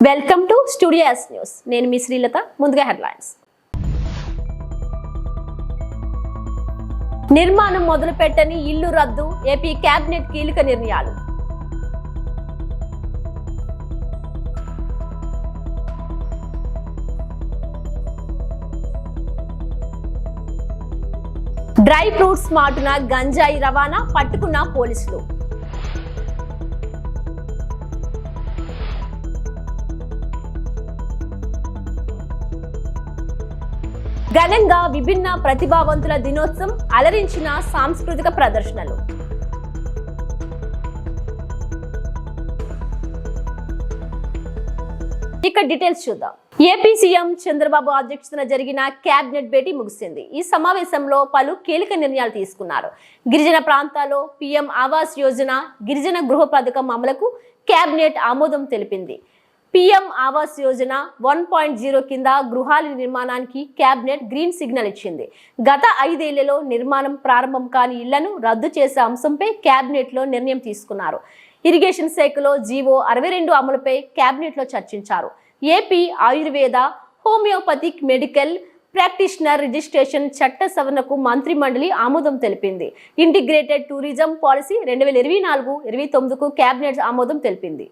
Welcome to studio yes news. నేను మీ శ్రీలత. ముందుగా headlines. నిర్మాణం మొదలుపెట్టని ఇల్లు రద్దు, ఏపీ కేబినెట్ కీలక నిర్ణయాలు. డ్రై ఫ్రూట్స్ మాటున గంజాయి రవాణా, పట్టుకున్న పోలీసులు. ఘనంగా విభిన్న ప్రతిభావంతుల దినోత్సవం, అలరించిన సాంస్కృతిక ప్రదర్శనలు. ఇక డీటెయిల్స్ చూద్దాం. ఏపీ సీఎం చంద్రబాబు అధ్యక్షతన జరిగిన కేబినెట్ భేటీ ముగిసింది. ఈ సమావేశంలో పలు కీలక నిర్ణయాలు తీసుకున్నారు. గిరిజన ప్రాంతాల్లో పీఎం ఆవాస్ యోజన, గిరిజన గృహ పథకం అమలుకు కేబినెట్ ఆమోదం తెలిపింది. పీఎం ఆవాస్ యోజన 1.0 కింద గృహాల నిర్మాణానికి కేబినెట్ గ్రీన్ సిగ్నల్ ఇచ్చింది. గత 5 ఏళ్లలో నిర్మాణం ప్రారంభం కాని ఇళ్లను రద్దు చేసే అంశంపై కేబినెట్లో నిర్ణయం తీసుకున్నారు. ఇరిగేషన్ శాఖలో జీవో 62 అమలుపై కేబినెట్లో చర్చించారు. AP Ayurveda, homoeopathic medical practitioner registration చట్ట సవరణకు మంత్రి మండలి ఆమోదం తెలిపింది. ఇంటిగ్రేటెడ్ టూరిజం పాలసీ 2024-29కు కేబినెట్ ఆమోదం తెలిపింది.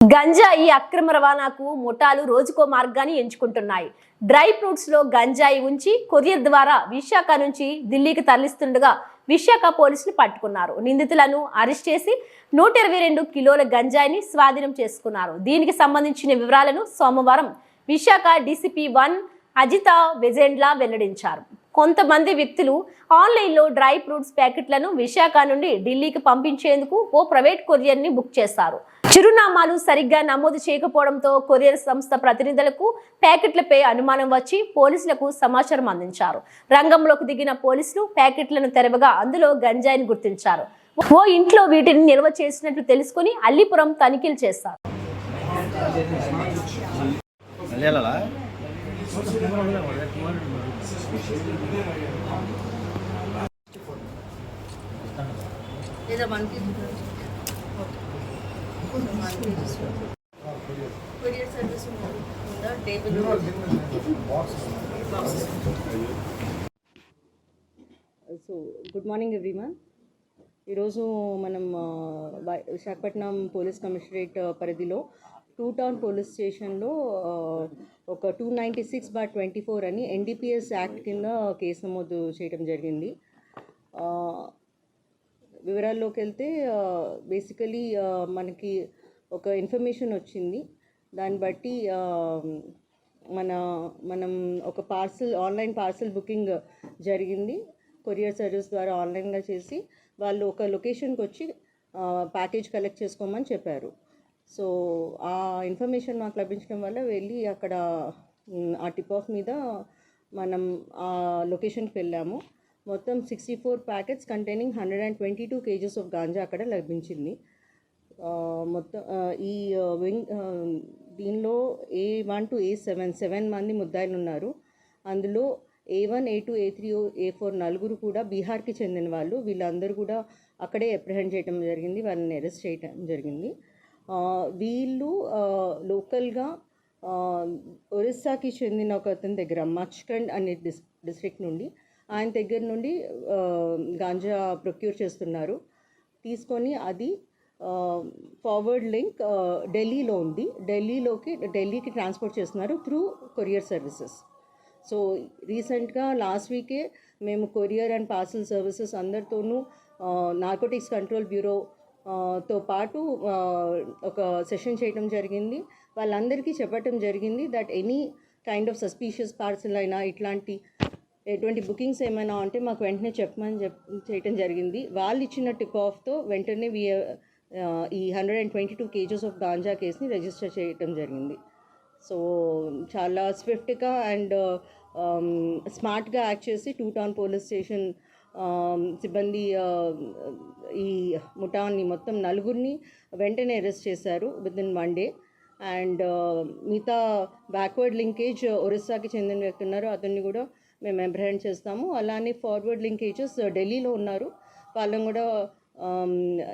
గంజాయి అక్రమ రవాణాకు ముఠాలు రోజుకో మార్గాన్ని ఎంచుకుంటున్నాయి. డ్రై ఫ్రూట్స్ లో గంజాయి ఉంచి కొరియర్ ద్వారా విశాఖ నుంచి ఢిల్లీకి తరలిస్తుండగా విశాఖ పోలీసులు పట్టుకున్నారు. నిందితులను అరెస్ట్ చేసి 122 కిలోల గంజాయిని స్వాధీనం చేసుకున్నారు. దీనికి సంబంధించిన వివరాలను సోమవారం విశాఖ డీసీపీ 1 అజిత వెజెండ్లా వెల్లడించారు. కొంతమంది వ్యక్తులు ఆన్లైన్లో డ్రై ఫ్రూట్స్ ప్యాకెట్లను విశాఖ నుండి ఢిల్లీకి పంపించేందుకు ఓ ప్రైవేట్ కొరియర్ ని బుక్ చేశారు. చిరునామాలు సరిగ్గా నమోదు చేయకపోవడంతో కొరియర్ సంస్థ ప్రతినిధులకు ప్యాకెట్లపై అనుమానం వచ్చి పోలీసులకు సమాచారం అందించారు. రంగంలోకి దిగిన పోలీసులు ప్యాకెట్లను తెరవగా అందులో గంజాయిని గుర్తించారు. ఓ ఇంట్లో వీటిని నిల్వ చేసినట్లు తెలుసుకుని అల్లిపురం తనిఖీలు చేశారు. So good morning everyone. ఈరోజు మనం విశాఖపట్నం పోలీస్ కమిషనరేట్ పరిధిలో 2 టౌన్ పోలీస్ స్టేషన్లో ఒక 296/24 అని ఎన్డీపీఎస్ యాక్ట్ కింద కేసు నమోదు చేయడం జరిగింది. వివరాల్లోకి వెళ్తే బేసికలీ మనకి ఒక ఇన్ఫర్మేషన్ వచ్చింది. దాన్ని బట్టి మనం ఒక ఆన్లైన్ పార్సల్ బుకింగ్ జరిగింది. కొరియర్ సర్వీస్ ద్వారా ఆన్లైన్గా చేసి వాళ్ళు ఒక లొకేషన్కి వచ్చి ప్యాకేజ్ కలెక్ట్ చేసుకోమని చెప్పారు. సో ఆ ఇన్ఫర్మేషన్ మాకు లభించడం వల్ల వెళ్ళి అక్కడ ఆ టిప్ ఆఫ్ మీద మనం ఆ లొకేషన్కి వెళ్ళాము. మొత్తం 64 packets containing 122 kgs of ganja అక్కడ లభించింది. మొత్తం ఈ దీనిలో A1 to A7 7 మంది ముద్దాయిలు ఉన్నారు. అందులో A1, A2, A3, A4 నలుగురు కూడా బీహార్కి చెందిన వాళ్ళు. వీళ్ళందరూ కూడా అక్కడే అప్రిహెండ్ చేయడం జరిగింది, వాళ్ళని అరెస్ట్ చేయడం జరిగింది. వీళ్ళు లోకల్గా ఒరిస్సాకి చెందిన ఒక అతని దగ్గర మచ్కండ్ అనే డిస్ట్రిక్ట్ నుండి ఆయన దగ్గర నుండి గాంజా ప్రొక్యూర్ చేస్తున్నారు. తీసుకొని అది ఫార్వర్డ్ లింక్ ఢిల్లీలో ఉంది. ఢిల్లీకి ట్రాన్స్పోర్ట్ చేస్తున్నారు త్రూ కొరియర్ సర్వీసెస్. సో రీసెంట్గా లాస్ట్ వీకే మేము కొరియర్ అండ్ పార్సల్ సర్వీసెస్ అందరితోనూ నార్కోటిక్స్ కంట్రోల్ బ్యూరో తో పాటు ఒక సెషన్ చేయడం జరిగింది. వాళ్ళందరికీ చెప్పటం జరిగింది that any kind of suspicious parcel అయినా ఎటువంటి బుకింగ్స్ ఏమైనా ఉంటే మాకు వెంటనే చెప్పమని చేయటం జరిగింది. వాళ్ళు ఇచ్చిన టిప్ ఆఫ్తో వెంటనే ఈ 122 kgs ఆఫ్ గాంజా కేసుని రిజిస్టర్ చేయటం జరిగింది. సో చాలా స్విఫ్ట్గా అండ్ స్మార్ట్గా యాక్ట్ చేసి 2 టౌన్ పోలీస్ స్టేషన్ సిబ్బంది ఈ ముఠాని మొత్తం నలుగురిని వెంటనే అరెస్ట్ చేశారు విత్ ఇన్ 1 day. అండ్ మిగతా బ్యాక్వర్డ్ లింకేజ్ ఒరిస్సాకి చెందిన వ్యక్తి ఉన్నారు, అతన్ని కూడా మేము అప్రహెండ్ చేస్తాము. అలానే ఫార్వర్డ్ లింకేజెస్ ఢిల్లీలో ఉన్నారు, వాళ్ళని కూడా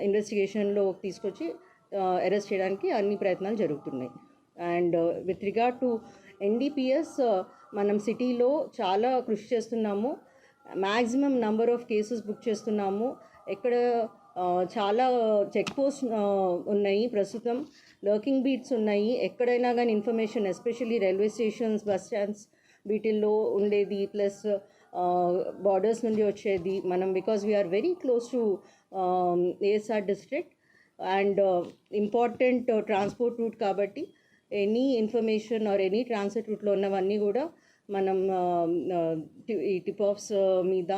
ఇన్వెస్టిగేషన్లో తీసుకొచ్చి అరెస్ట్ చేయడానికి అన్ని ప్రయత్నాలు జరుగుతున్నాయి. And with regard to NDPS మనం సిటీలో చాలా కృషి చేస్తున్నాము. Maximum number of cases book చేస్తున్నాము. ఎక్కడ చాలా చెక్ పోస్ట్ ఉన్నాయి, ప్రస్తుతం లర్కింగ్ బీట్స్ ఉన్నాయి. ఎక్కడైనా కానీ information especially railway stations, bus stands వీటిల్లో ఉండేది, ప్లస్ బార్డర్స్ నుండి వచ్చేది మనం, because we are very close to ASR district and important transport route కాబట్టి any information or any transit రూట్లో ఉన్నవన్నీ కూడా మనం ఈ టిప్ ఆఫ్స్ మీద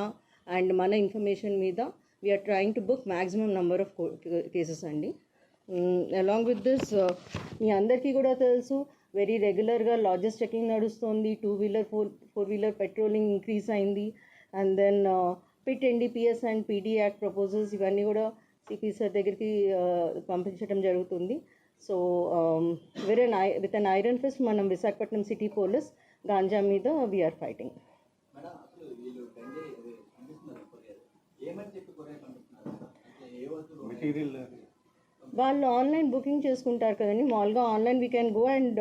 అండ్ మన ఇన్ఫర్మేషన్ మీద we are trying to book maximum number of cases అండి. అలాంగ్ విత్ దిస్ మీ అందరికీ కూడా తెలుసు, వెరీ రెగ్యులర్గా లాడ్జెస్ చెకింగ్ నడుస్తుంది. 2-wheeler 4-wheeler పెట్రోలింగ్ ఇంక్రీజ్ అయింది. And then PIT NDPS and PD act proposals ఇవన్నీ కూడా సిపి సార్ దగ్గరికి పంపించడం జరుగుతుంది. So with an iron fist మనం విశాఖపట్నం సిటీ పోలీస్ గాంజా మీద వీఆర్ ఫైటింగ్. వాళ్ళు ఆన్లైన్ బుకింగ్ చేసుకుంటారు కదండి, మామూలుగా online we can go and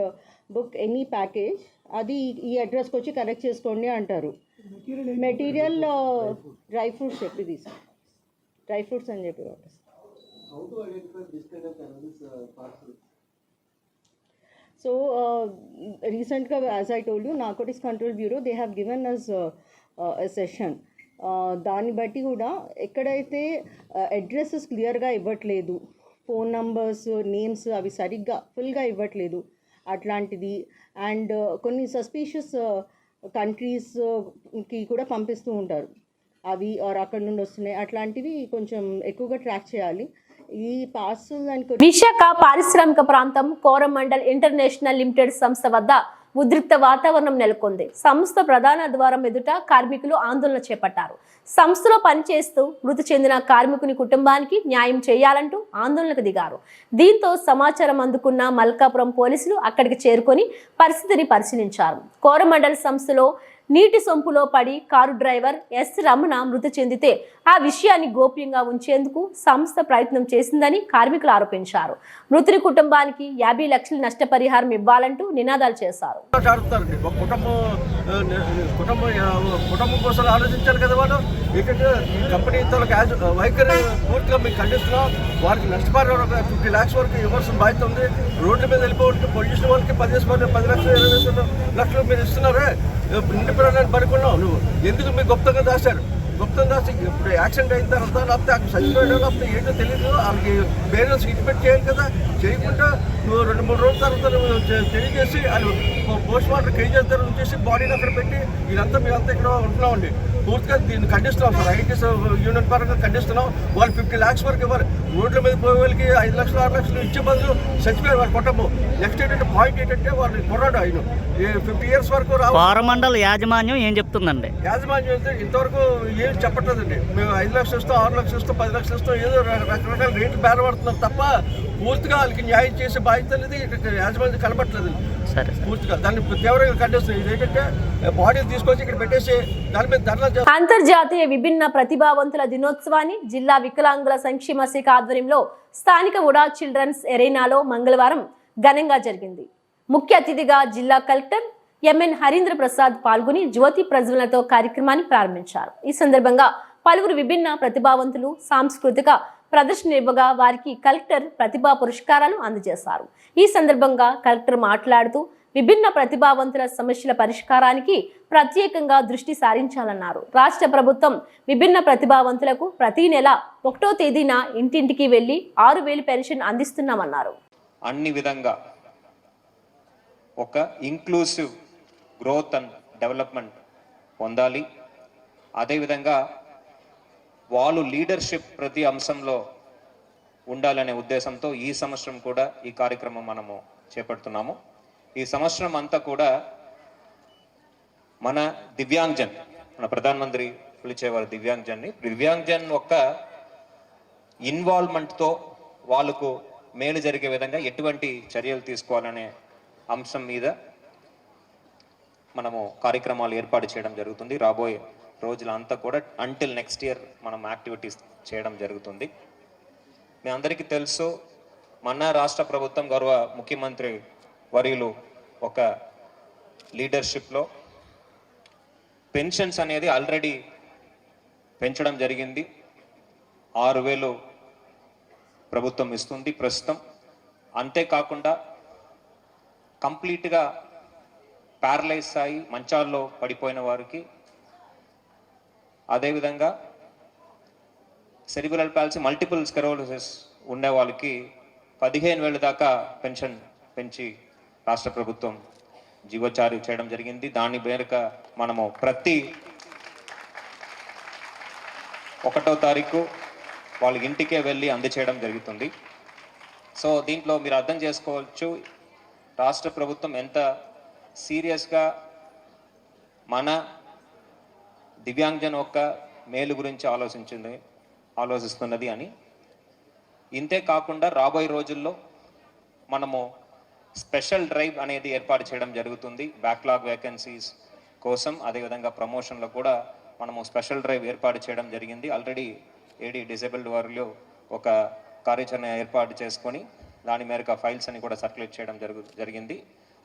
book any package, అది ఈ అడ్రస్కి వచ్చి కలెక్ట్ చేసుకోండి అంటారు. మెటీరియల్ డ్రై ఫ్రూట్స్ చెప్పి తీసుకుంటారు, డ్రై ఫ్రూట్స్ అని చెప్పి వాపస్. So recently, as I told you, Narcotics Control Bureau, they have given us a session. దాన్ని బట్టి కూడా ఎక్కడైతే అడ్రసెస్ క్లియర్గా ఇవ్వట్లేదు, ఫోన్ నంబర్స్, నేమ్స్ అవి సరిగ్గా ఫుల్గా ఇవ్వట్లేదు అట్లాంటిది, అండ్ కొన్ని సస్పీషియస్ కంట్రీస్కి కూడా పంపిస్తూ ఉంటారు, అవి ఆర్ అక్కడ నుండి వస్తున్నాయి, అట్లాంటివి కొంచెం ఎక్కువగా ట్రాక్ చేయాలి. ఈ పార్సల్ అండ్ విశాఖ పారిశ్రామిక ప్రాంతం కోరమండల్ ఇంటర్నేషనల్ లిమిటెడ్ సంస్థ వద్ద ఉద్రిక్త వాతావరణం నెలకొంది. సంస్థ ప్రధాన ద్వారం ఎదుట కార్మికులు ఆందోళన చేపట్టారు. సంస్థలో పనిచేస్తూ మృతి చెందిన కార్మికుని కుటుంబానికి న్యాయం చేయాలంటూ ఆందోళనకు దిగారు. దీంతో సమాచారం అందుకున్న మల్కాపురం పోలీసులు అక్కడికి చేరుకొని పరిస్థితిని పరిశీలించారు. కోరమండల్ సంస్థలో నీటి సొంపులో పడి కారు డ్రైవర్ ఎస్ రమణ మృతి చెందితే ఆ విషయాన్ని గోప్యంగా ఉంచేందుకు సంస్థ ప్రయత్నం చేసిందని కార్మికులు ఆరోపించారు. మృతుని కుటుంబానికి 50 లక్షల నష్టపరిహారం ఇవ్వాలంటూ నినాదాలు చేశారు. కుటుంబం కోసం ఆలోచించారు కదా వాళ్ళు. ఏంటంటే ఈ కంపెనీ వైఖరి పూర్తిగా మీకు ఖండిస్తున్నాం. వారికి నష్టపరిహారం 50 lakhs వరకు ఇవ్వాల్సిన బాధ్యత ఉంది. రోడ్ల మీద వెళ్ళిపోతే పొల్యూషన్ వాళ్ళకి 10 లక్షలు 20 లక్షలు మీరు ఇస్తున్నారే, ఇండిపెండెంట్ పడుకున్నావు నువ్వు ఎందుకు మీకు గుప్తంగా దాచారు? గుప్తం దాచి ఇప్పుడు యాక్సిడెంట్ అయిన తర్వాత లేకపోతే అక్కడ చచ్చిపోయాడో లేకపోతే ఏంటో తెలియదు, వాళ్ళకి పేరెంట్స్ ఇంటిపెట్టి చేయాలి కదా. చేయకుండా నువ్వు 2-3 రోజుల తర్వాత నువ్వు తెలియజేసి వాళ్ళు పోస్ట్ మార్టం కేజీఎస్ దగ్గర ఉంచేసి బాడీని అక్కడ పెట్టి ఇదంతా మేమంతా ఇక్కడ ఉంటున్నామండి. పూర్తిగా దీన్ని ఖండిస్తున్నాం సార్. ఐటీస్ యూనియన్ పరంగా ఖండిస్తున్నాం. వాళ్ళు 50 lakhs వరకు ఇవ్వాలి. రోడ్ల మీద పోయే వాళ్ళకి 5 లక్షలు 6 లక్షలు ఇచ్చే బదులు చచ్చిపోయారు వాళ్ళ కుటుంబం. నెక్స్ట్ ఏంటంటే పాయింట్ ఏంటంటే వాళ్ళు కుర్రాడు ఆయన 50 years వరకు కోరమండల్ యాజమాన్యం ఏం చెప్తుందండి? యాజమాన్యం అయితే ఇంతవరకు ఏం చెప్పట్లేదండి. మేము 5 లక్షలు ఇస్తాం, 6 లక్షలు ఇస్తాం, 10 లక్షలు ఇస్తాం, ఏదో రకరకాల రేట్లు బేరపడుతున్నారు తప్ప పూర్తిగా వాళ్ళకి న్యాయం చేసే బాధ్యత అనేది యాజమాన్యం కనబట్టలేదు. సరే, పూర్తిగా దాన్ని తీవ్రంగా ఖండిస్తుంది. ఇది ఏంటంటే బాడీని తీసుకొచ్చి ఇక్కడ పెట్టేసి దాని మీద ధర్నా. అంతర్జాతీయ విభిన్న ప్రతిభావంతుల దినోత్సవాన్ని జిల్లా వికలాంగుల సంక్షేమ శాఖ ఆధ్వర్యంలో స్థానిక ఉడా చిల్డ్రన్స్ ఎరీనాలో మంగళవారం ఘనంగా జరిగింది. ముఖ్య అతిథిగా జిల్లా కలెక్టర్ ఎంఎన్ హరీంద్ర ప్రసాద్ పాల్గొని జ్యోతి ప్రజ్వలనతో కార్యక్రమాన్ని ప్రారంభించారు. ఈ సందర్భంగా పలువురు విభిన్న ప్రతిభావంతులు సాంస్కృతిక ప్రదర్శన ఇవ్వగా వారికి కలెక్టర్ ప్రతిభా పురస్కారాలు అందజేశారు. ఈ సందర్భంగా కలెక్టర్ మాట్లాడుతూ విభిన్న ప్రతిభావంతుల సమస్యల పరిష్కారానికి ప్రత్యేకంగా దృష్టి సారించాలన్నారు. రాష్ట్ర ప్రభుత్వం విభిన్న ప్రతిభావంతులకు ప్రతి నెల 1వ తేదీన ఇంటింటికి వెళ్లి 6,000 పెన్షన్ అందిస్తున్నామన్నారు. అన్ని విధంగా ఒక ఇంక్లూసివ్ గ్రోత్ అండ్ డెవలప్మెంట్ పొందాలి. అదేవిధంగా వాళ్ళు లీడర్షిప్ ప్రతి అంశంలో ఉండాలనే ఉద్దేశంతో ఈ సంవత్సరం కూడా ఈ కార్యక్రమం మనము చేపడుతున్నాము. ఈ సంవత్సరం అంతా కూడా మన దివ్యాంగ్జన్, మన ప్రధానమంత్రి పిలిచేవారు దివ్యాంగ్జన్ని, దివ్యాంగ్జన్ యొక్క ఇన్వాల్వ్మెంట్తో వాళ్ళకు మేలు జరిగే విధంగా ఎటువంటి చర్యలు తీసుకోవాలనే అంశం మీద మనము కార్యక్రమాలు ఏర్పాటు చేయడం జరుగుతుంది. రాబోయే రోజులంతా కూడా అంటిల్ నెక్స్ట్ ఇయర్ మనం యాక్టివిటీస్ చేయడం జరుగుతుంది. మీ అందరికీ తెలుసు, మన రాష్ట్ర ప్రభుత్వం గౌరవ ముఖ్యమంత్రి వర్యులు ఒక లీడర్షిప్లో పెన్షన్స్ అనేది ఆల్రెడీ పెంచడం జరిగింది. 6,000 ప్రభుత్వం ఇస్తుంది ప్రస్తుతం. అంతేకాకుండా కంప్లీట్గా ప్యారలైజ్ అయి మంచాల్లో పడిపోయిన వారికి, అదేవిధంగా సెరిబ్రల్ పాలసీ మల్టిపుల్ స్క్లెరోసిస్ ఉండే వాళ్ళకి 15,000 దాకా పెన్షన్ పెంచి రాష్ట్ర ప్రభుత్వం జీవోచారి చేయడం జరిగింది. దాని మేరకు మనము ప్రతి 1వ తారీఖు వాళ్ళ ఇంటికే వెళ్ళి అందచేయడం జరుగుతుంది. సో దీంట్లో మీరు అర్థం చేసుకోవచ్చు రాష్ట్ర ప్రభుత్వం ఎంత సీరియస్గా మన దివ్యాంగజన్ యొక్క మేలు గురించి ఆలోచిస్తున్నది అని. ఇంతే కాకుండా రాబోయే రోజుల్లో మనము స్పెషల్ డ్రైవ్ అనేది ఏర్పాటు చేయడం జరుగుతుంది బ్యాక్లాగ్ వేకెన్సీస్ కోసం. అదేవిధంగా ప్రమోషన్లో కూడా మనము స్పెషల్ డ్రైవ్ ఏర్పాటు చేయడం జరిగింది. ఆల్రెడీ ఏడీ డిసేబుల్డ్ వారిలో ఒక కార్యాచరణ ఏర్పాటు చేసుకొని దాని మేరకు ఫైల్స్ అని కూడా సర్క్యులేట్ చేయడం జరిగింది.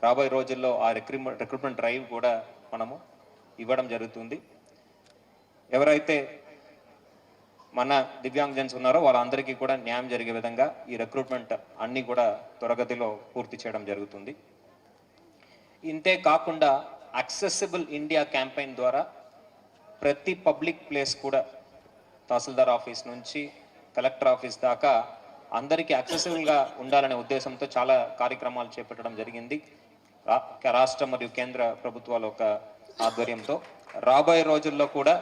రాబోయే రోజుల్లో ఆ రిక్రూట్మెంట్ డ్రైవ్ కూడా మనము ఇవ్వడం జరుగుతుంది. ఎవరైతే మన దివ్యాంగజన్స్ ఉన్నారో వాళ్ళందరికీ కూడా న్యాయం జరిగే విధంగా ఈ రిక్రూట్మెంట్ అన్నీ కూడా త్వరగతిలో పూర్తి చేయడం జరుగుతుంది. ఇంతే కాకుండా యాక్సెసిబుల్ ఇండియా క్యాంపెయిన్ ద్వారా ప్రతి పబ్లిక్ ప్లేస్ కూడా తహసీల్దార్ ఆఫీస్ నుంచి కలెక్టర్ ఆఫీస్ దాకా అందరికీ యాక్సెసిబుల్గా ఉండాలనే ఉద్దేశంతో చాలా కార్యక్రమాలు చేపట్టడం జరిగింది రాష్ట్ర మరియు కేంద్ర ప్రభుత్వాల ఒక ఆధ్వర్యంతో. రాబోయే రోజుల్లో కూడా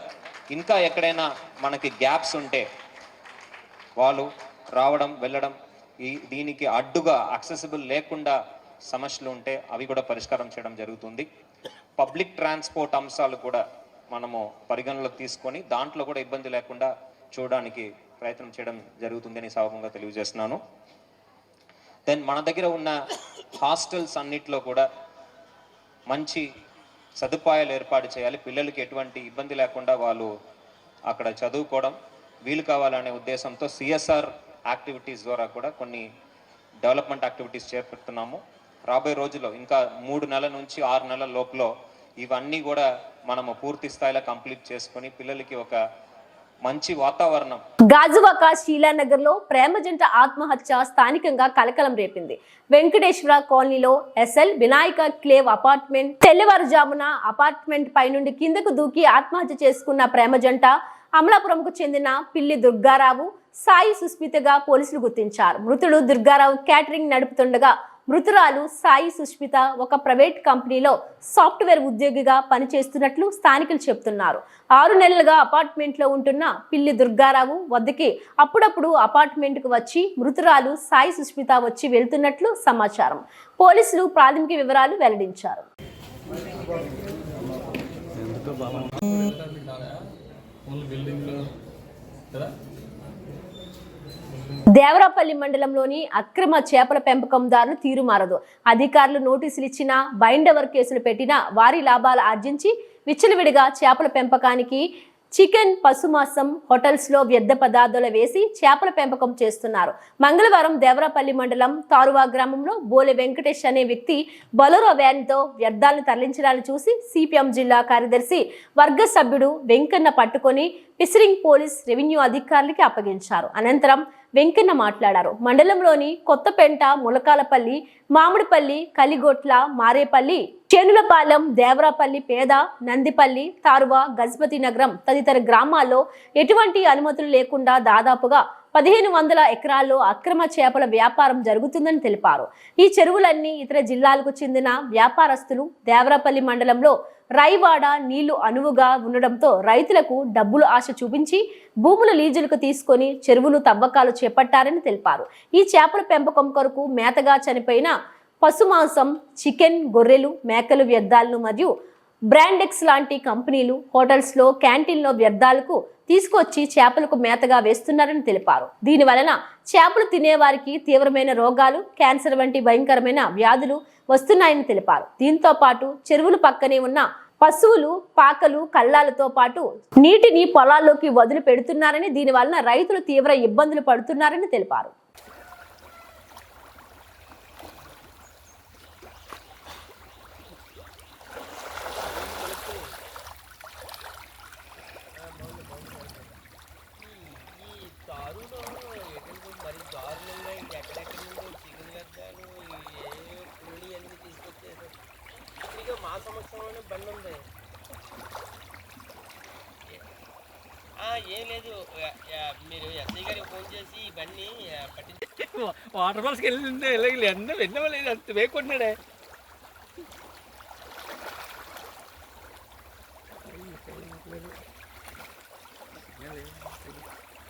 ఇంకా ఎక్కడైనా మనకి గ్యాప్స్ ఉంటే వాళ్ళు రావడం వెళ్ళడం దీనికి అడ్డుగా యాక్సెసిబుల్ లేకుండా సమస్యలు ఉంటే అవి కూడా పరిష్కారం చేయడం జరుగుతుంది. పబ్లిక్ ట్రాన్స్పోర్ట్ అంశాలు కూడా మనము పరిగణలోకి తీసుకొని దాంట్లో కూడా ఇబ్బంది లేకుండా చూడడానికి ప్రయత్నం చేయడం జరుగుతుందని సభంగా తెలియజేస్తున్నాను. దెన్ మన దగ్గర ఉన్న హాస్టల్స్ అన్నిట్లో కూడా మంచి సదుపాయాలు ఏర్పాటు చేయాలి. పిల్లలకి ఎటువంటి ఇబ్బంది లేకుండా వాళ్ళు అక్కడ చదువుకోవడం వీలు కావాలనే ఉద్దేశంతో సిఎస్ఆర్ యాక్టివిటీస్ ద్వారా కూడా కొన్ని డెవలప్మెంట్ యాక్టివిటీస్ చేపడుతున్నాము. రాబోయే రోజుల్లో ఇంకా 3 నెలల నుంచి 6 నెలల లోపల ఇవన్నీ కూడా మనము పూర్తి స్థాయిలో కంప్లీట్ చేసుకొని పిల్లలకి ఒక మంచి వాతావరణం. గాజువాక శీలానగర్ లో ప్రేమ జంట ఆత్మహత్య స్థానికంగా కలకలం రేపింది. వెంకటేశ్వర కాలనీలో ఎస్ఎల్ వినాయక క్లేవ్ అపార్ట్మెంట్ తెల్లవారుజామున అపార్ట్మెంట్ పై నుండి కిందకు దూకి ఆత్మహత్య చేసుకున్న ప్రేమ జంట అమలాపురంకు చెందిన పిల్లి దుర్గారావు, సాయి సుస్మితగా పోలీసులు గుర్తించారు. మృతుడు దుర్గారావు క్యాటరింగ్ నడుపుతుండగా మృతురాలు సాయి సుష్మిత ఒక ప్రైవేట్ కంపెనీలో సాఫ్ట్వేర్ ఉద్యోగిగా పనిచేస్తున్నట్లు స్థానికులు చెబుతున్నారు. 6 నెలలుగా అపార్ట్మెంట్లో ఉంటున్న పిల్లి దుర్గారావు వద్దకి అప్పుడప్పుడు అపార్ట్మెంట్కు వచ్చి మృతురాలు సాయి సుష్మిత వచ్చి వెళ్తున్నట్లు సమాచారం. పోలీసులు ప్రాథమిక వివరాలు వెల్లడించారు. దేవరాపల్లి మండలంలోని అక్రమ చేపల పెంపకందారులు తీరుమారదు. అధికారులు నోటీసులు ఇచ్చినా బైండవర్ కేసులు పెట్టినా వారి లాభాలు ఆర్జించి విచ్చలవిడిగా చేపల పెంపకానికి చికెన్, పశుమాంసం హోటల్స్లో వ్యర్థ పదార్థాలు వేసి చేపల పెంపకం చేస్తున్నారు. మంగళవారం దేవరాపల్లి మండలం తారువా గ్రామంలో బోలె వెంకటేష్ అనే వ్యక్తి బొలెరో వ్యాన్తో వ్యర్థాలను తరలించడాన్ని చూసి సిపిఎం జిల్లా కార్యదర్శి వర్గ సభ్యుడు వెంకన్న పట్టుకొని ఫిషరింగ్ పోలీస్ రెవెన్యూ అధికారులకి అప్పగించారు. అనంతరం వెంకన్న మాట్లాడారు. మండలంలోని కొత్తపేంట, ములకాలపల్లి, మామిడిపల్లి, కలిగొట్ల, మారేపల్లి, చేనులపాలెం, దేవరాపల్లి, పేద, నందిపల్లి, తారువా, గజపతి నగరం తదితర గ్రామాల్లో ఎటువంటి అనుమతులు లేకుండా దాదాపుగా 1500 ఎకరాల్లో అక్రమ చేపల వ్యాపారం జరుగుతుందని తెలిపారు. ఈ చెరువులన్నీ ఇతర జిల్లాలకు చెందిన వ్యాపారస్తులు దేవరాపల్లి మండలంలో రైవాడ నీళ్లు అనువుగా ఉండడంతో రైతులకు డబ్బులు ఆశ చూపించి భూముల లీజులకు తీసుకొని చెరువులు తవ్వకాలు చేపట్టారని తెలిపారు. ఈ చేపల పెంపకం కొరకు మేతగా చనిపోయిన పశుమాంసం, చికెన్, గొర్రెలు, మేకలు వ్యర్థాలను మరియు బ్రాండెక్స్ లాంటి కంపెనీలు హోటల్స్లో క్యాంటీన్లో వ్యర్థాలకు తీసుకొచ్చి చేపలకు మేతగా వేస్తున్నారని తెలిపారు. దీని వలన చేపలు తినేవారికి తీవ్రమైన రోగాలు, క్యాన్సర్ వంటి భయంకరమైన వ్యాధులు వస్తున్నాయని తెలిపారు. దీంతో పాటు చెరువుల పక్కనే ఉన్న పశువులు, పాకలు, కళ్ళాలతో పాటు నీటిని పొలాల్లోకి వదిలి పెడుతున్నారని, దీని వలన రైతులు తీవ్ర ఇబ్బందులు పడుతున్నారని తెలిపారు. ఏం లేదు, మీరు ఎస్ఐ గారికి ఫోన్ చేసి ఇవన్నీ పట్టించి వాటర్ ఫాల్స్కి వెళ్ళి వెళ్ళలేదు అంత వేకొన్నాడే.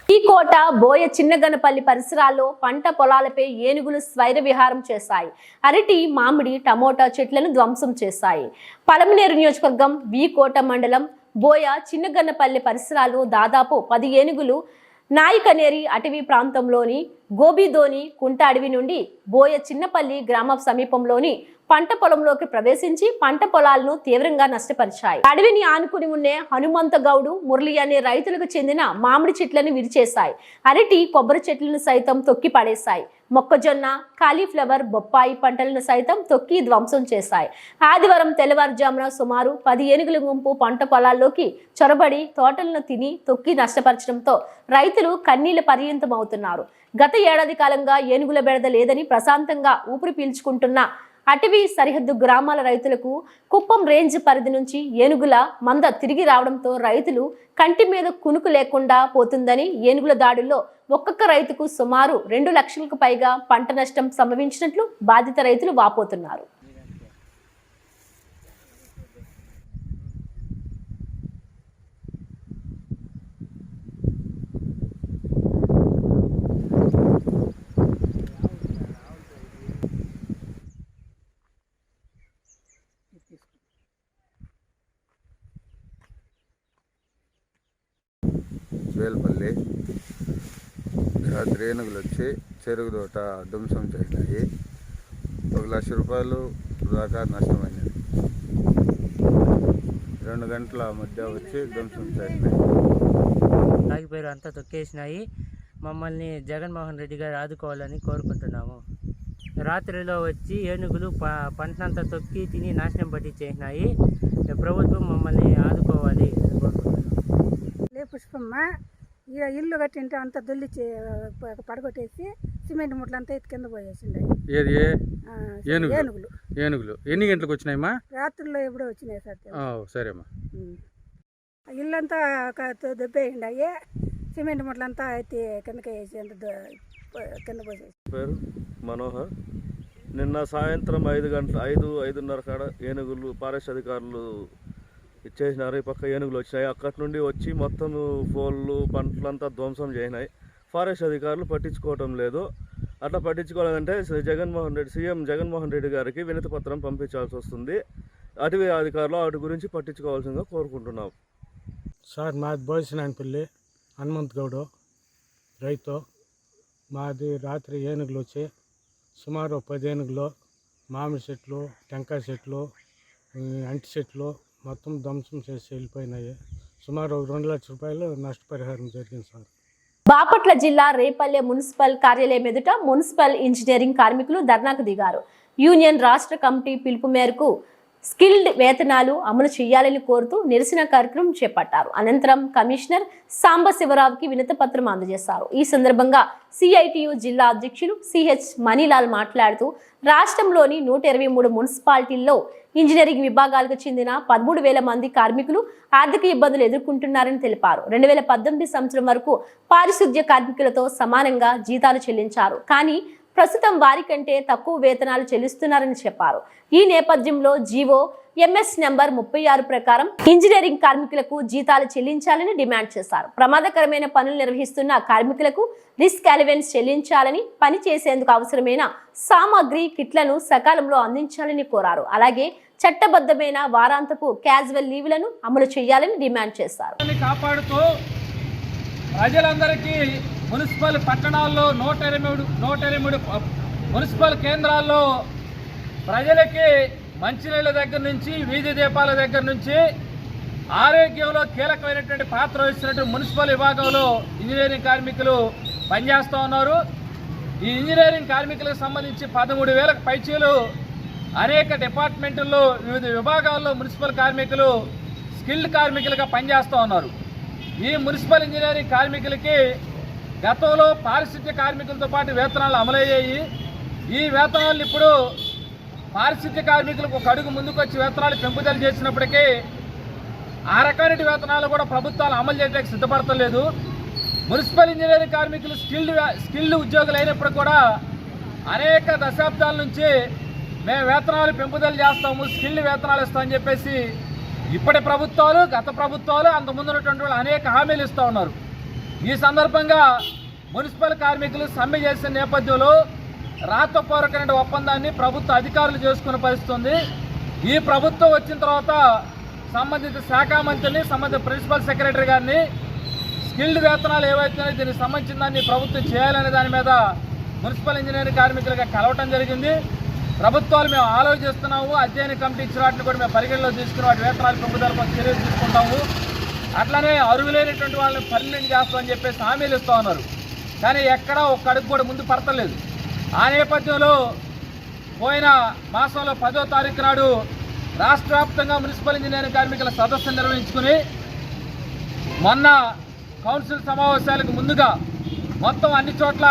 ఈ కోట బోయ చిన్నగనపల్లి పరిసరాల్లో పంట పొలాలపై ఏనుగులు స్వైర విహారం చేశాయి. అరటి, మామిడి, టమోటా చెట్లను ధ్వంసం చేశాయి. పలమనేరు నియోజకవర్గం వి కోట మండలం బోయ చిన్నగన్నపల్లి పరిసరాల్లో దాదాపు 10 ఏనుగులు నాయకనేరి అటవీ ప్రాంతంలోని గోబిదోని కుంట అడవి నుండి బోయ చిన్నపల్లి గ్రామ సమీపంలోని పంట పొలంలోకి ప్రవేశించి పంట పొలాలను తీవ్రంగా నష్టపరిచాయి. అడవిని ఆనుకుని ఉండే హనుమంతగౌడు, మురళి అనే రైతులకు చెందిన మామిడి చెట్లను విరిచేశాయి. అరటి, కొబ్బరి చెట్లను సైతం తొక్కి పడేశాయి. మొక్కజొన్న, కాలీఫ్లవర్, బొప్పాయి పంటలను సైతం తొక్కి ధ్వంసం చేశాయి. ఆదివారం తెల్లవారుజామున సుమారు 10 ఏనుగుల గుంపు పంట పొలాల్లోకి చొరబడి తోటలను తిని తొక్కి నష్టపరచడంతో రైతులు కన్నీళ్ల పర్యంతమవుతున్నారు. గత ఏడాది కాలంగా ఏనుగుల బెడద లేదని ప్రశాంతంగా ఊపిరి పీల్చుకుంటున్న అటవీ సరిహద్దు గ్రామాల రైతులకు కుప్పం రేంజ్ పరిధి నుంచి ఏనుగుల మంద తిరిగి రావడంతో రైతులు కంటి మీద కునుకు లేకుండా పోతుందని, ఏనుగుల దాడుల్లో ఒక్కొక్క రైతుకు సుమారు 2 లక్షలకు పైగా పంట నష్టం సంభవించినట్లు బాధిత రైతులు వాపోతున్నారు. వేల్పల్లి రాత్రి ఏనుగులు వచ్చి చెరుకు తోట ధ్వంసం చేసినాయి. 1 లక్ష రూపాయలు దాకా నష్టమైనది. 2 గంటల మధ్య వచ్చి ధ్వంసం చేసినాయి. తాగిపోయారు, అంతా తొక్కేసినాయి. మమ్మల్ని జగన్మోహన్ రెడ్డి గారు ఆదుకోవాలని కోరుకుంటున్నాము. రాత్రిలో వచ్చి ఏనుగులు పంటనంతా తొక్కి తిని నాశనం పట్టించేసినాయి. ప్రభుత్వం మమ్మల్ని ఆదుకోవాలి అని కోరుకుంటున్నాము. పుష్పమ్మ ఇల్లు కట్టింటే అంతా దొల్లి పడగొట్టేసి సిమెంట్ ముట్లంతా ఎత్తి కింద పోయేసిండే. ఏది ఏనుగులు ఏనుగులు ఎన్ని గంటలకు వచ్చినాయమ్మా? రాత్రుల్లో ఎప్పుడో వచ్చినాయి సార్. సరేమ్మా. ఇల్లంతా దెబ్బేయండి, సిమెంట్ ముట్లంతా ఎత్తి కిందకి వేసి కింద పోసేసి. పేరు మనోహర్. నిన్న సాయంత్రం 5:30 కాడ ఏనుగులు ఫారెస్ట్ అధికారులు ఇచ్చేసినారు. ఈ పక్క ఏనుగులు వచ్చినాయి. అక్కడి నుండి వచ్చి మొత్తం ఫోన్లు పంటలంతా ధ్వంసం చేసినాయి. ఫారెస్ట్ అధికారులు పట్టించుకోవటం లేదు. అట్లా పట్టించుకోవాలంటే సీఎం జగన్మోహన్ రెడ్డి గారికి వినతి పత్రం పంపించాల్సి వస్తుంది. అటవీ అధికారులు వాటి గురించి పట్టించుకోవాల్సిందిగా కోరుకుంటున్నాం. సార్ మాది బోయసినాయనపల్లి హనుమంత్ గౌడు రైతు. మాది రాత్రి ఏనుగులు వచ్చి సుమారు 10 ఏనుగులు మామిడి చెట్లు, టెంకాయ చెట్లు, అంటి చెట్లు మొత్తం ధ్వంసం చేసి వెళ్ళిపోయినాయి. సుమారు 2 లక్షల రూపాయలు నష్టపరిహారం జరిగింది సార్. బాపట్ల జిల్లా రేపల్లె మున్సిపల్ కార్యాలయం ఎదుట మున్సిపల్ ఇంజనీరింగ్ కార్మికులు ధర్నాకు దిగారు. యూనియన్ రాష్ట్ర కమిటీ పిలుపు మేరకు స్కిల్డ్ వేతనాలు అమలు చేయాలని కోరుతూ నిరసన కార్యక్రమం చేపట్టారు. అనంతరం కమిషనర్ సాంబశివరావుకి వినతి పత్రం అందజేశారు. ఈ సందర్భంగా సిఐటియు జిల్లా అధ్యక్షులు సిహెచ్ మణిలాల్ మాట్లాడుతూ రాష్ట్రంలోని 123 మున్సిపాలిటీల్లో ఇంజనీరింగ్ విభాగాలకు చెందిన 13,000 మంది కార్మికులు ఆర్థిక ఇబ్బందులు ఎదుర్కొంటున్నారని తెలిపారు. 2018 సంవత్సరం వరకు పారిశుద్ధ్య కార్మికులతో సమానంగా జీతాలు చెల్లించారు. కానీ ప్రస్తుతం వారి కంటే తక్కువ వేతనాలు చెల్లిస్తున్నారని చెప్పారు. ఈ నేపథ్యంలో జీవో ఎంఎస్ నెంబర్ 36 ప్రకారం ఇంజనీరింగ్ కార్మికులకు జీతాలు చెల్లించాలని డిమాండ్ చేశారు. ప్రమాదకరమైన పనులు నిర్వహిస్తున్న కార్మికులకు రిస్క్ అలవెన్స్ చెల్లించాలని, పని చేసేందుకు అవసరమైన సామాగ్రి కిట్లను సకాలంలో అందించాలని కోరారు. అలాగే చట్టబద్ధమైన వారాంతపు క్యాజువల్ లీవ్లను అమలు చేయాలని డిమాండ్ చేశారు. కాపాడుతూ ప్రజలందరికీ మున్సిపల్ పట్టణాల్లో 123 మున్సిపల్ కేంద్రాల్లో ప్రజలకి మంచినీళ్ళ దగ్గర నుంచి వీధి దీపాల దగ్గర నుంచి ఆరోగ్యంలో కీలకమైనటువంటి పాత్ర వహిస్తున్నటువంటి మున్సిపల్ విభాగంలో ఇంజనీరింగ్ కార్మికులు పనిచేస్తూ ఉన్నారు. ఈ ఇంజనీరింగ్ కార్మికులకు సంబంధించి 13,000 పైచీలు అనేక డిపార్ట్మెంట్ల్లో వివిధ విభాగాల్లో మున్సిపల్ కార్మికులు స్కిల్డ్ కార్మికులుగా పనిచేస్తూ ఉన్నారు. ఈ మున్సిపల్ ఇంజనీరింగ్ కార్మికులకి గతంలో పారిశుద్ధ్య కార్మికులతో పాటు వేతనాలు అమలయ్యాయి. ఈ వేతనాలు ఇప్పుడు పారిశుద్ధ్య కార్మికులకు ఒక అడుగు ముందుకు వచ్చి వేతనాలు పెంపుదల చేసినప్పటికీ ఆ రకమైన వేతనాలు కూడా ప్రభుత్వాలు అమలు చేయడానికి సిద్ధపడతలేదు. మున్సిపల్ ఇంజనీరింగ్ కార్మికులు స్కిల్డ్ ఉద్యోగులు అయినప్పుడు కూడా అనేక దశాబ్దాల నుంచి మేము వేతనాలు పెంపుదల చేస్తాము, స్కిల్డ్ వేతనాలు ఇస్తామని చెప్పేసి ఇప్పటి ప్రభుత్వాలు, గత ప్రభుత్వాలు, అంతకుముందు ఉన్నటువంటి వాళ్ళు అనేక హామీలు ఇస్తూ ఉన్నారు. ఈ సందర్భంగా మున్సిపల్ కార్మికులు సమ్మె చేసిన నేపథ్యంలో రాతపూర్వకమైన ఒప్పందాన్ని ప్రభుత్వ అధికారులు చేసుకునే పరిస్థితి ఉంది. ఈ ప్రభుత్వం వచ్చిన తర్వాత సంబంధిత శాఖ మంత్రిని, సంబంధిత ప్రిన్సిపల్ సెక్రటరీ గారిని స్కిల్డ్ వేతనాలు ఏవైతే దీనికి సంబంధించిన దాన్ని ప్రభుత్వం చేయాలనే దాని మీద మున్సిపల్ ఇంజనీరింగ్ కార్మికులుగా కలవటం జరిగింది. ప్రభుత్వాలు మేము ఆలోచిస్తున్నాము, అధ్యయన కమిటీ ఇచ్చిన వాటిని కూడా మేము పరిగణలో తీసుకుని వాటి వేతనాలు పెంపుదల కోసం చర్యలు తీసుకుంటాము, అట్లానే అర్హులైనటువంటి వాళ్ళని పర్మనెంట్ చేస్తామని చెప్పేసి హామీలు ఇస్తూ ఉన్నారు. కానీ ఎక్కడా ఒక్క అడుగు కూడా ముందు పడతలేదు. ఆ నేపథ్యంలో పోయిన మాసంలో 10వ తారీఖు నాడు రాష్ట్ర వ్యాప్తంగా మున్సిపల్ ఇంజనీరింగ్ కార్మికుల సదస్సు నిర్వహించుకుని మొన్న కౌన్సిల్ సమావేశాలకు ముందుగా మొత్తం అన్ని చోట్ల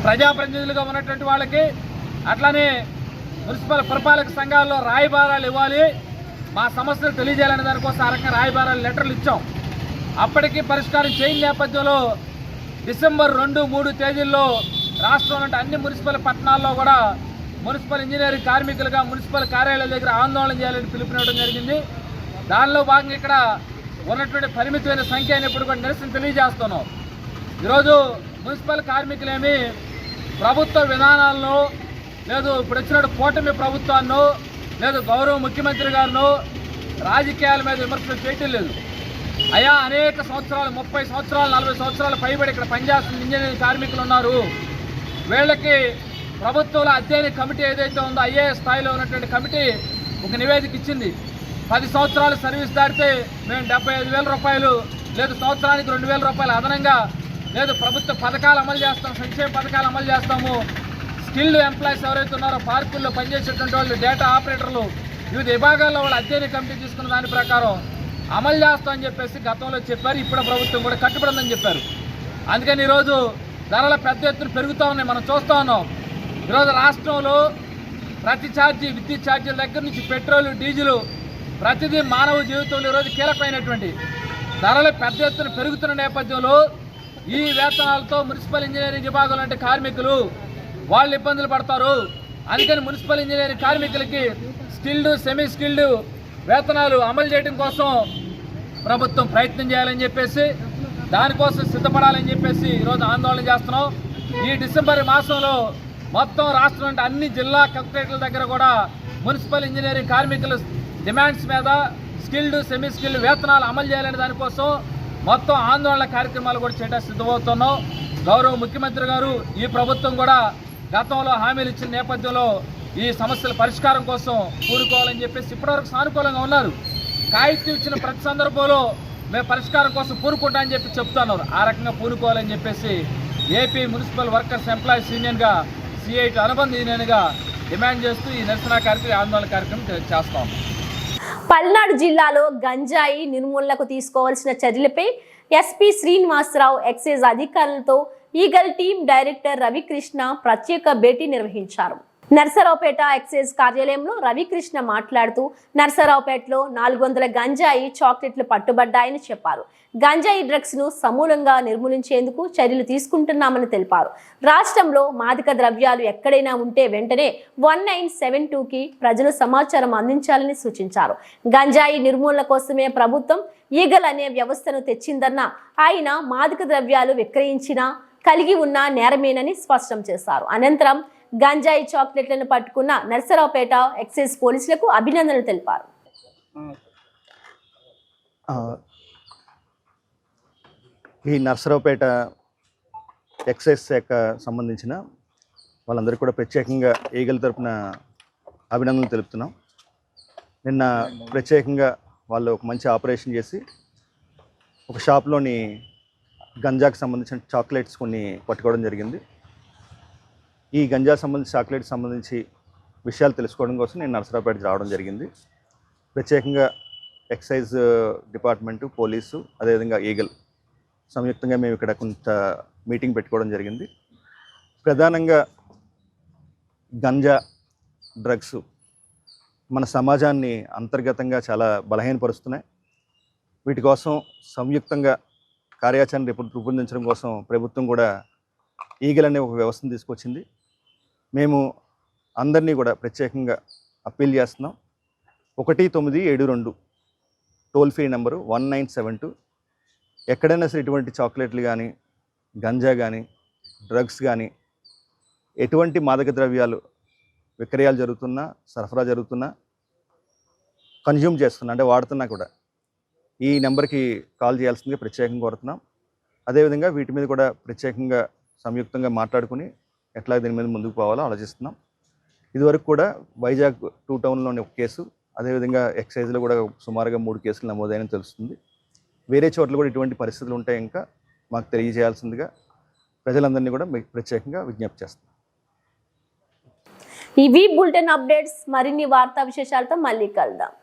ప్రజాప్రతినిధులుగా ఉన్నటువంటి వాళ్ళకి, అట్లానే మున్సిపల్ పురపాలక సంఘాల్లో రాయబారాలు ఇవ్వాలి, మా సమస్యలు తెలియజేయాలనే దానికోసం ఆ రకంగా రాయబారాలు లెటర్లు ఇచ్చాం. అప్పటికీ పరిష్కారం చేయని నేపథ్యంలో డిసెంబర్ 2, 3 తేదీల్లో రాష్ట్రంలోని అన్ని మున్సిపల్ పట్టణాల్లో కూడా మున్సిపల్ ఇంజనీరింగ్ కార్మికులుగా మున్సిపల్ కార్యాలయాల దగ్గర ఆందోళన చేయాలని పిలుపునివ్వడం జరిగింది. దానిలో భాగంగా ఇక్కడ ఉన్నటువంటి పరిమితమైన సంఖ్య అయినప్పుడు కూడా నిరసన తెలియజేస్తున్నాం. ఈరోజు మున్సిపల్ కార్మికులేమి ప్రభుత్వ విధానాలను, లేదు ఇప్పుడు వచ్చినట్టు కూటమి ప్రభుత్వాన్నో, లేదు గౌరవ ముఖ్యమంత్రి గారినో రాజకీయాల మీద విమర్శలు చేయటం లేదు. అయా అనేక సంవత్సరాలు, 30 సంవత్సరాలు, 40 సంవత్సరాలు పైబడి ఇక్కడ పనిచేస్తున్న ఇంజనీరింగ్ కార్మికులు ఉన్నారు. వీళ్ళకి ప్రభుత్వంలో అధ్యయన కమిటీ ఏదైతే ఉందో ఐఏఎస్ స్థాయిలో ఉన్నటువంటి కమిటీ ఒక నివేదిక ఇచ్చింది. 10 సంవత్సరాలు సర్వీస్ దాటితే మేము 75,000 రూపాయలు, లేదు సంవత్సరానికి 2,000 రూపాయలు అదనంగా, లేదు ప్రభుత్వ పథకాలు అమలు చేస్తాం, సంక్షేమ పథకాలు అమలు చేస్తాము, స్కిల్డ్ ఎంప్లాయీస్ ఎవరైతే ఉన్నారో పార్కుల్లో పనిచేసేటువంటి వాళ్ళు, డేటా ఆపరేటర్లు, వివిధ విభాగాల్లో వాళ్ళు అధ్యయన కమిటీ తీసుకున్న దాని ప్రకారం అమలు చేస్తామని చెప్పేసి గతంలో చెప్పారు. ఇప్పుడు ప్రభుత్వం కూడా కట్టుబడిందని చెప్పారు. అందుకని ఈరోజు ధరలు పెద్ద ఎత్తున పెరుగుతూ ఉన్నాయి, మనం చూస్తూ ఉన్నాం. ఈరోజు రాష్ట్రంలో ప్రతి ఛార్జీ, విద్యుత్ ఛార్జీల దగ్గర నుంచి పెట్రోల్, డీజిల్, ప్రతిదీ మానవ జీవితంలో ఈరోజు కీలకమైనటువంటి ధరలు పెద్ద ఎత్తున పెరుగుతున్న నేపథ్యంలో ఈ వేతనాలతో మున్సిపల్ ఇంజనీరింగ్ విభాగంలో అంటే కార్మికులు వాళ్ళు ఇబ్బందులు పడతారు. అందుకని మున్సిపల్ ఇంజనీరింగ్ కార్మికులకి స్కిల్డ్, సెమీ స్కిల్డ్ వేతనాలు అమలు చేయడం కోసం ప్రభుత్వం ప్రయత్నం చేయాలని చెప్పేసి, దానికోసం సిద్ధపడాలని చెప్పేసి ఈరోజు ఆందోళన చేస్తున్నాం. ఈ డిసెంబర్ మాసంలో మొత్తం రాష్ట్రంలో అన్ని జిల్లా కలెక్టరేట్ల దగ్గర కూడా మున్సిపల్ ఇంజనీరింగ్ కార్మికుల డిమాండ్స్ మీద స్కిల్డ్, సెమీ స్కిల్డ్ వేతనాలు అమలు చేయాలనే దానికోసం మొత్తం ఆందోళన కార్యక్రమాలు కూడా చేయడానికి సిద్ధమవుతున్నాం. గౌరవ ముఖ్యమంత్రి గారు, ఈ ప్రభుత్వం కూడా గతంలో హామీలు ఇచ్చిన నేపథ్యంలో ఈ సమస్యల పరిష్కారం కోసం పూనుకోవాలని చెప్పేసి ఇప్పటివరకు సానుకూలంగా ఉన్నారు. కాగితం ఇచ్చిన ప్రతి సందర్భంలో మేము పరిష్కారం కోసం పూనుకుంటామని చెప్పి చెప్తున్నారు. ఆ రకంగా పూనుకోవాలని చెప్పేసి ఏపీ మున్సిపల్ వర్కర్స్ ఎంప్లాయీస్ యూనియన్గా, CIT అనుబంధ యూనియన్గా డిమాండ్ చేస్తూ ఈ నిరసన కార్యక్రమం, ఆందోళన కార్యక్రమం చేస్తాం. పల్నాడు జిల్లాలో గంజాయి నిర్మూలనకు తీసుకోవాల్సిన చర్యలపై ఎస్పీ శ్రీనివాసరావు ఎక్సైజ్ అధికారులతో ఈగల్ టీం డైరెక్టర్ రవికృష్ణ ప్రత్యేక భేటీ నిర్వహించారు. నర్సరావుపేట ఎక్సైజ్ కార్యాలయంలో రవికృష్ణ మాట్లాడుతూ నర్సరావుపేటలో 400 గంజాయి చాక్లెట్లు పట్టుబడ్డాయని చెప్పారు. గంజాయి డ్రగ్స్ ను సమూలంగా నిర్మూలించేందుకు చర్యలు తీసుకుంటున్నామని తెలిపారు. రాష్ట్రంలో మాదక ద్రవ్యాలు ఎక్కడైనా ఉంటే వెంటనే 1972కి ప్రజలు సమాచారం అందించాలని సూచించారు. గంజాయి నిర్మూలన కోసమే ప్రభుత్వం ఈగల్ అనే వ్యవస్థను తెచ్చిందన్న ఆయన మాదక ద్రవ్యాలు విక్రయించినా కలిగి ఉన్న నేరమేనని స్పష్టం చేశారు. అనంతరం గంజాయి చాక్లెట్లను పట్టుకున్న నర్సరావుపేట ఎక్సైజ్ పోలీసులకు అభినందనలు తెలిపారు. ఈ నర్సరావుపేట ఎక్సైజ్ శాఖ సంబంధించిన వాళ్ళందరికీ కూడా ప్రత్యేకంగా ఈగల తరపున అభినందనలు తెలుపుతున్నాం. నిన్న ప్రత్యేకంగా వాళ్ళు ఒక మంచి ఆపరేషన్ చేసి ఒక షాప్లోని గంజాకు సంబంధించిన చాక్లెట్స్ కొన్ని పట్టుకోవడం జరిగింది. ఈ గంజా సంబంధించి చాక్లెట్ సంబంధించి విషయాలు తెలుసుకోవడం కోసం నేను నర్సరావుపేటకి రావడం జరిగింది. ప్రత్యేకంగా ఎక్సైజ్ డిపార్ట్మెంటు, పోలీసు, అదేవిధంగా ఈగల్ సంయుక్తంగా మేము ఇక్కడ కొంత మీటింగ్ పెట్టుకోవడం జరిగింది. ప్రధానంగా గంజా డ్రగ్స్ మన సమాజాన్ని అంతర్గతంగా చాలా బలహీనపరుస్తున్నాయి. వీటి కోసం సంయుక్తంగా కార్యాచరణ రూపొందించడం కోసం ప్రభుత్వం కూడా ఈగల్ అనే ఒక వ్యవస్థను తీసుకొచ్చింది. మేము అందరినీ కూడా ప్రత్యేకంగా అప్పీల్ చేస్తున్నాం. 1972 టోల్ ఫ్రీ నెంబరు 1972. ఎక్కడైనా సరే ఇటువంటి చాక్లెట్లు కానీ, గంజా కానీ, డ్రగ్స్ కానీ, ఎటువంటి మాదక ద్రవ్యాలు విక్రయాలు జరుగుతున్నా, సరఫరా జరుగుతున్నా, కన్జ్యూమ్ చేస్తున్నా అంటే వాడుతున్నా కూడా ఈ నెంబర్కి కాల్ చేయాల్సిందిగా ప్రత్యేకంగా కోరుతున్నాం. అదేవిధంగా వీటి మీద కూడా ప్రత్యేకంగా సంయుక్తంగా మాట్లాడుకుని ఎట్లా దీని మీద ముందుకు పోవాలో ఆలోచిస్తున్నాం. ఇదివరకు కూడా వైజాగ్ 2 టౌన్లోని ఒక కేసు, అదేవిధంగా ఎక్సైజ్లో కూడా సుమారుగా 3 కేసులు నమోదైనని తెలుస్తుంది. వేరే చోట్ల కూడా ఇటువంటి పరిస్థితులు ఉంటే ఇంకా మాకు తెలియజేయాల్సిందిగా ప్రజలందరినీ కూడా మీకు ప్రత్యేకంగా విజ్ఞప్తి చేస్తాం. ఇవి బులెటిన్ అప్డేట్స్. మరిన్ని వార్తా విశేషాలతో మళ్ళీ కలుద్దాం.